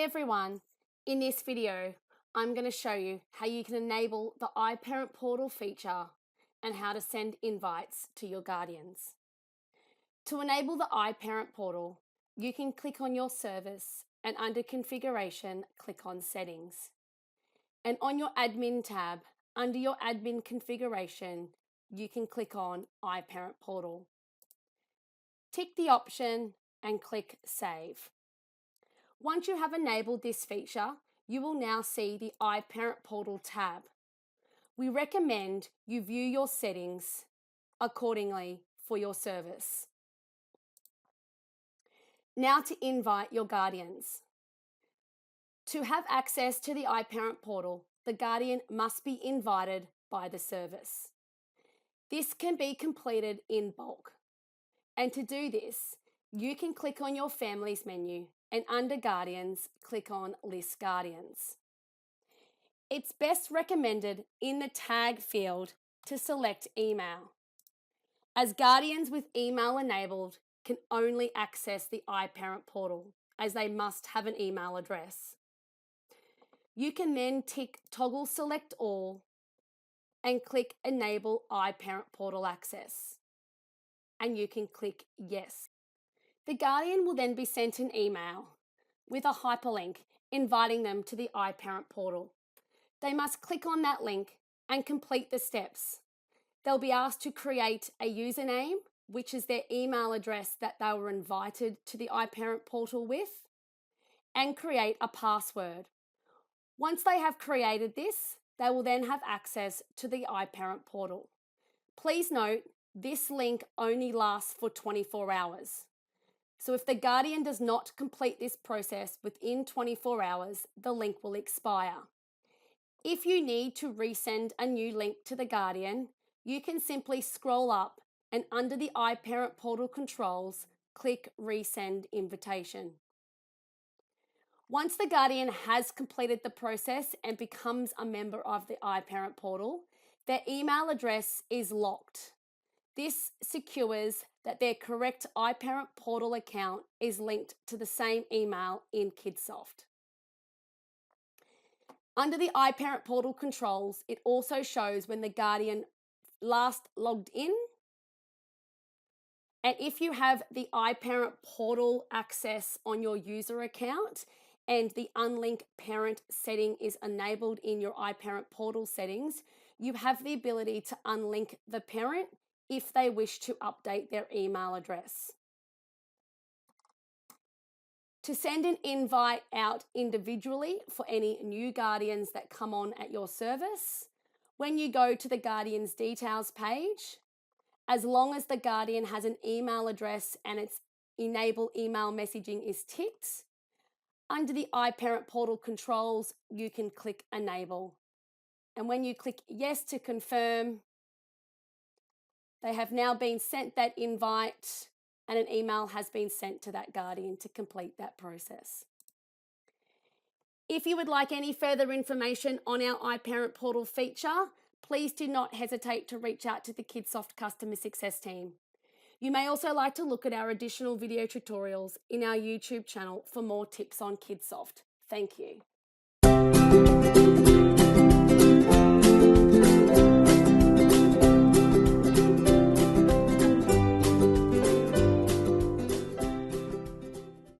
Hi everyone, in this video I'm going to show you how you can enable the iParentPortal feature and how to send invites to your guardians. To enable the iParentPortal, you can click on your service and under configuration click on settings. And on your admin tab, under your admin configuration, you can click on iParentPortal. Tick the option and click save. Once you have enabled this feature, you will now see the iParentPortal tab. We recommend you view your settings accordingly for your service. Now to invite your guardians. To have access to the iParentPortal, the guardian must be invited by the service. This can be completed in bulk. And to do this, you can click on your Families menu and under Guardians, click on List Guardians. It's best recommended in the tag field to select email, as guardians with email enabled can only access the iParentPortal as they must have an email address. You can then tick Toggle Select All and click Enable iParentPortal Access, and you can click Yes. The guardian will then be sent an email with a hyperlink inviting them to the iParentPortal. They must click on that link and complete the steps. They'll be asked to create a username, which is their email address that they were invited to the iParentPortal with, and create a password. Once they have created this, they will then have access to the iParentPortal. Please note, this link only lasts for 24 hours. So if the guardian does not complete this process within 24 hours, the link will expire. If you need to resend a new link to the guardian, you can simply scroll up and under the iParentPortal controls, click Resend Invitation. Once the guardian has completed the process and becomes a member of the iParentPortal, their email address is locked. This secures that their correct iParentPortal account is linked to the same email in Kidsoft. Under the iParentPortal controls, it also shows when the guardian last logged in. And if you have the iParentPortal access on your user account and the unlink parent setting is enabled in your iParentPortal settings, you have the ability to unlink the parent if they wish to update their email address. To send an invite out individually for any new guardians that come on at your service, when you go to the Guardian's Details page, as long as the guardian has an email address and its Enable Email Messaging is ticked, under the iParentPortal controls, you can click Enable. And when you click Yes to confirm, they have now been sent that invite and an email has been sent to that guardian to complete that process. If you would like any further information on our iParentPortal feature, please do not hesitate to reach out to the Kidsoft Customer Success team. You may also like to look at our additional video tutorials in our YouTube channel for more tips on Kidsoft. Thank you.